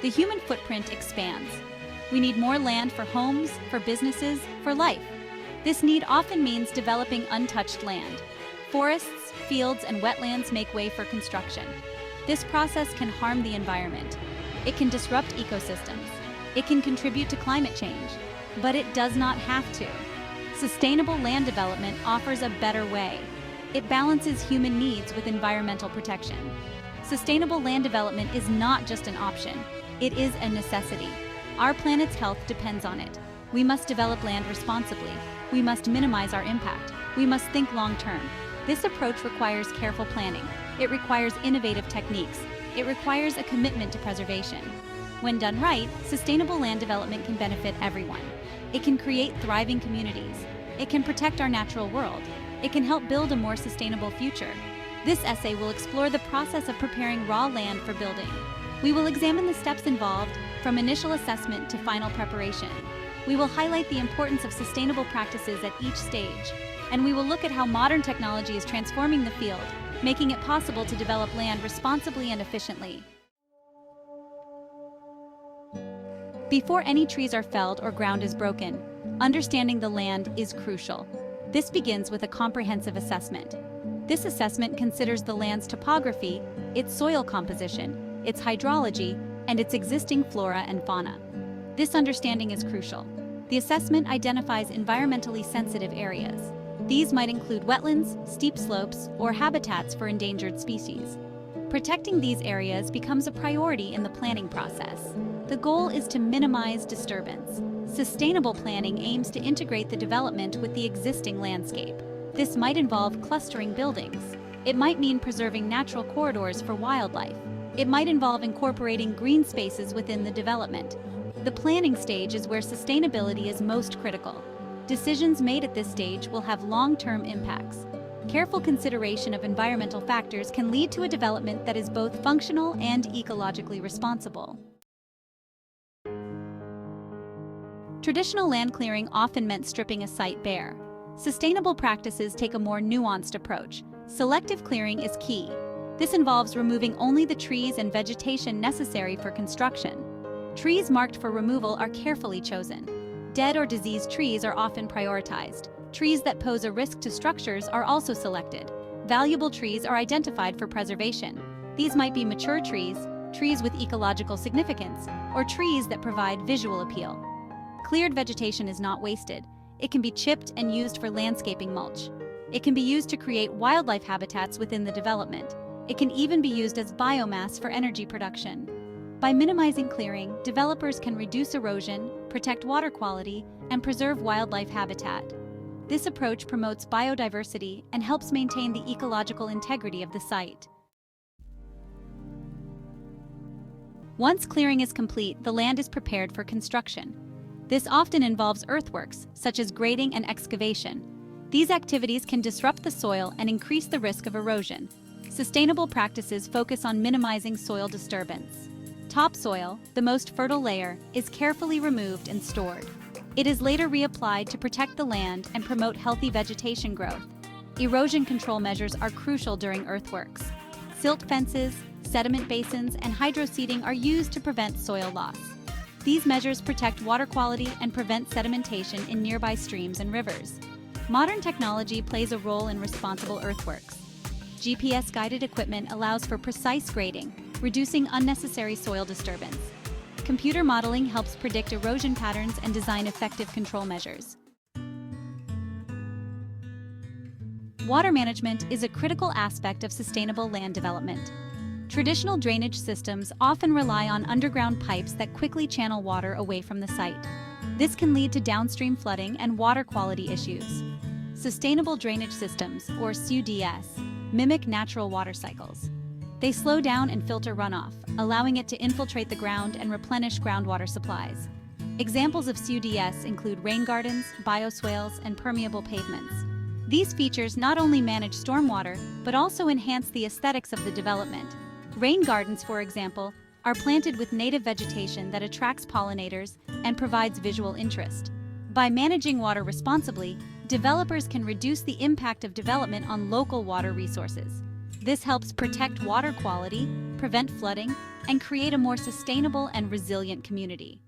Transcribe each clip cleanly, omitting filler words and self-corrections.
the human footprint expands. We need more land for homes, for businesses, for life. This need often means developing untouched land. Forests, fields, and wetlands make way for construction. This process can harm the environment. It can disrupt ecosystems. It can contribute to climate change. But it does not have to. Sustainable land development offers a better way. It balances human needs with environmental protection. Sustainable land development is not just an option, it is a necessity. Our planet's health depends on it. We must develop land responsibly. We must minimize our impact. We must think long-term. This approach requires careful planning. It requires innovative techniques. It requires a commitment to preservation. When done right, sustainable land development can benefit everyone. It can create thriving communities. It can protect our natural world. It can help build a more sustainable future. This essay will explore the process of preparing raw land for building. We will examine the steps involved, from initial assessment to final preparation. We will highlight the importance of sustainable practices at each stage, and we will look at how modern technology is transforming the field, making it possible to develop land responsibly and efficiently. Before any trees are felled or ground is broken, understanding the land is crucial. This begins with a comprehensive assessment. This assessment considers the land's topography, its soil composition, its hydrology, and its existing flora and fauna. This understanding is crucial. The assessment identifies environmentally sensitive areas. These might include wetlands, steep slopes, or habitats for endangered species. Protecting these areas becomes a priority in the planning process. The goal is to minimize disturbance. Sustainable planning aims to integrate the development with the existing landscape. This might involve clustering buildings. It might mean preserving natural corridors for wildlife. It might involve incorporating green spaces within the development. The planning stage is where sustainability is most critical. Decisions made at this stage will have long-term impacts. Careful consideration of environmental factors can lead to a development that is both functional and ecologically responsible. Traditional land clearing often meant stripping a site bare. Sustainable practices take a more nuanced approach. Selective clearing is key. This involves removing only the trees and vegetation necessary for construction. Trees marked for removal are carefully chosen. Dead or diseased trees are often prioritized. Trees that pose a risk to structures are also selected. Valuable trees are identified for preservation. These might be mature trees, trees with ecological significance, or trees that provide visual appeal. Cleared vegetation is not wasted. It can be chipped and used for landscaping mulch. It can be used to create wildlife habitats within the development. It can even be used as biomass for energy production. By minimizing clearing, developers can reduce erosion, protect water quality, and preserve wildlife habitat. This approach promotes biodiversity and helps maintain the ecological integrity of the site. Once clearing is complete, the land is prepared for construction. This often involves earthworks, such as grading and excavation. These activities can disrupt the soil and increase the risk of erosion. Sustainable practices focus on minimizing soil disturbance. Topsoil, the most fertile layer, is carefully removed and stored. It is later reapplied to protect the land and promote healthy vegetation growth. Erosion control measures are crucial during earthworks. Silt fences, sediment basins, and hydroseeding are used to prevent soil loss. These measures protect water quality and prevent sedimentation in nearby streams and rivers. Modern technology plays a role in responsible earthworks. GPS-guided equipment allows for precise grading, reducing unnecessary soil disturbance. Computer modeling helps predict erosion patterns and design effective control measures. Water management is a critical aspect of sustainable land development. Traditional drainage systems often rely on underground pipes that quickly channel water away from the site. This can lead to downstream flooding and water quality issues. Sustainable drainage systems, or SUDS, mimic natural water cycles. They slow down and filter runoff, allowing it to infiltrate the ground and replenish groundwater supplies. Examples of SUDS include rain gardens, bioswales, and permeable pavements. These features not only manage stormwater, but also enhance the aesthetics of the development. Rain gardens, for example, are planted with native vegetation that attracts pollinators and provides visual interest. By managing water responsibly, developers can reduce the impact of development on local water resources. This helps protect water quality, prevent flooding, and create a more sustainable and resilient community.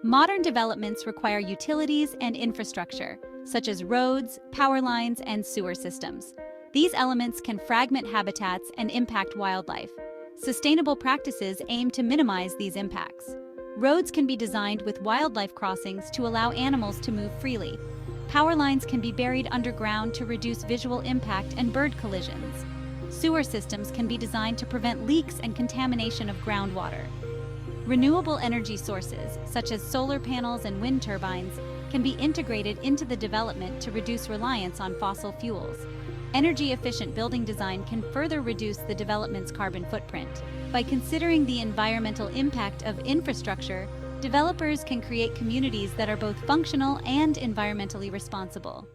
Modern developments require utilities and infrastructure, such as roads, power lines, and sewer systems. These elements can fragment habitats and impact wildlife. Sustainable practices aim to minimize these impacts. Roads can be designed with wildlife crossings to allow animals to move freely. Power lines can be buried underground to reduce visual impact and bird collisions. Sewer systems can be designed to prevent leaks and contamination of groundwater. Renewable energy sources, such as solar panels and wind turbines, can be integrated into the development to reduce reliance on fossil fuels. Energy-efficient building design can further reduce the development's carbon footprint. By considering the environmental impact of infrastructure, developers can create communities that are both functional and environmentally responsible.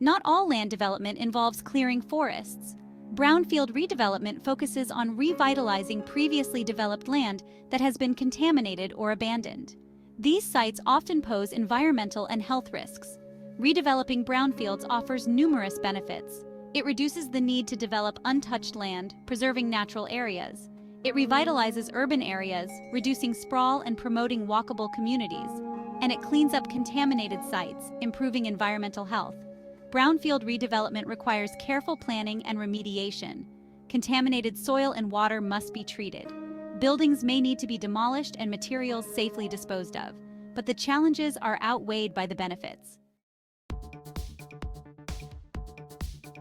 Not all land development involves clearing forests. Brownfield redevelopment focuses on revitalizing previously developed land that has been contaminated or abandoned. These sites often pose environmental and health risks. Redeveloping brownfields offers numerous benefits. It reduces the need to develop untouched land, preserving natural areas. It revitalizes urban areas, reducing sprawl and promoting walkable communities. And it cleans up contaminated sites, improving environmental health. Brownfield redevelopment requires careful planning and remediation. Contaminated soil and water must be treated. Buildings may need to be demolished and materials safely disposed of, but the challenges are outweighed by the benefits.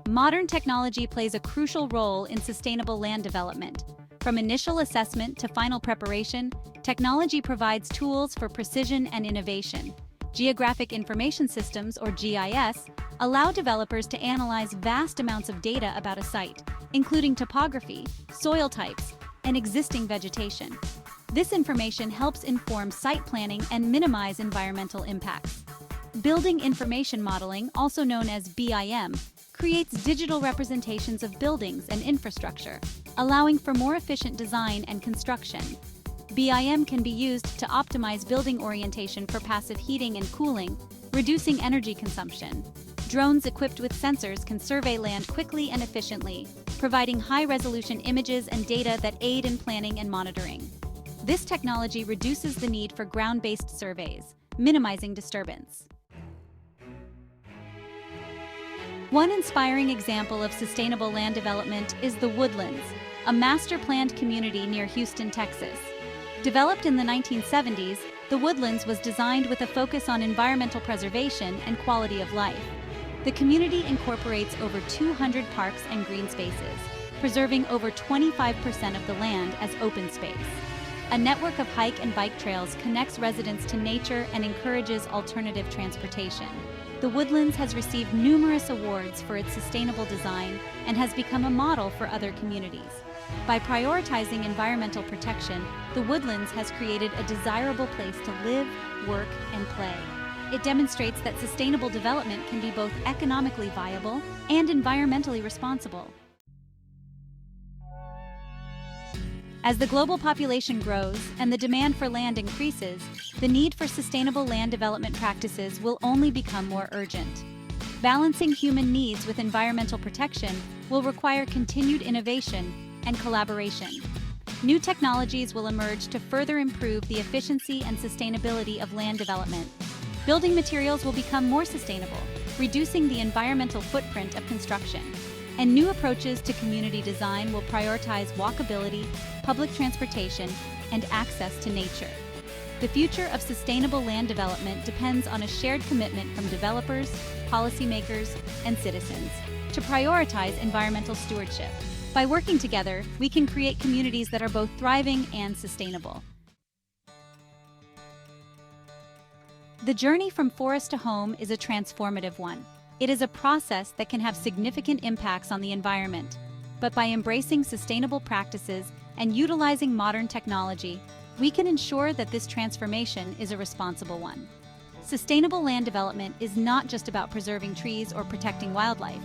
Modern technology plays a crucial role in sustainable land development. From initial assessment to final preparation, technology provides tools for precision and innovation. Geographic Information Systems, or GIS, allow developers to analyze vast amounts of data about a site, including topography, soil types, and existing vegetation. This information helps inform site planning and minimize environmental impacts. Building Information Modeling, also known as BIM, creates digital representations of buildings and infrastructure, allowing for more efficient design and construction. BIM can be used to optimize building orientation for passive heating and cooling, reducing energy consumption. Drones equipped with sensors can survey land quickly and efficiently, providing high-resolution images and data that aid in planning and monitoring. This technology reduces the need for ground-based surveys, minimizing disturbance. One inspiring example of sustainable land development is The Woodlands, a master-planned community near Houston, Texas. Developed in the 1970s, The Woodlands was designed with a focus on environmental preservation and quality of life. The community incorporates over 200 parks and green spaces, preserving over 25% of the land as open space. A network of hike and bike trails connects residents to nature and encourages alternative transportation. The Woodlands has received numerous awards for its sustainable design and has become a model for other communities. By prioritizing environmental protection, The Woodlands has created a desirable place to live, work, and play. It demonstrates that sustainable development can be both economically viable and environmentally responsible. As the global population grows and the demand for land increases, the need for sustainable land development practices will only become more urgent. Balancing human needs with environmental protection will require continued innovation and collaboration. New technologies will emerge to further improve the efficiency and sustainability of land development. Building materials will become more sustainable, reducing the environmental footprint of construction. And new approaches to community design will prioritize walkability, public transportation, and access to nature. The future of sustainable land development depends on a shared commitment from developers, policymakers, and citizens to prioritize environmental stewardship. By working together, we can create communities that are both thriving and sustainable. The journey from forest to home is a transformative one. It is a process that can have significant impacts on the environment. But by embracing sustainable practices and utilizing modern technology, we can ensure that this transformation is a responsible one. Sustainable land development is not just about preserving trees or protecting wildlife.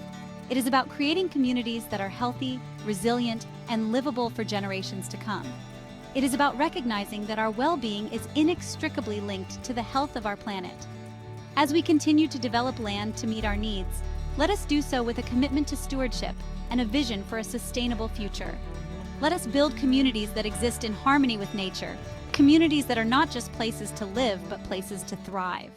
It is about creating communities that are healthy, resilient, and livable for generations to come. It is about recognizing that our well-being is inextricably linked to the health of our planet. As we continue to develop land to meet our needs, Let us do so with a commitment to stewardship and a vision for a sustainable future. Let us build communities that exist in harmony with nature, communities that are not just places to live, but places to thrive.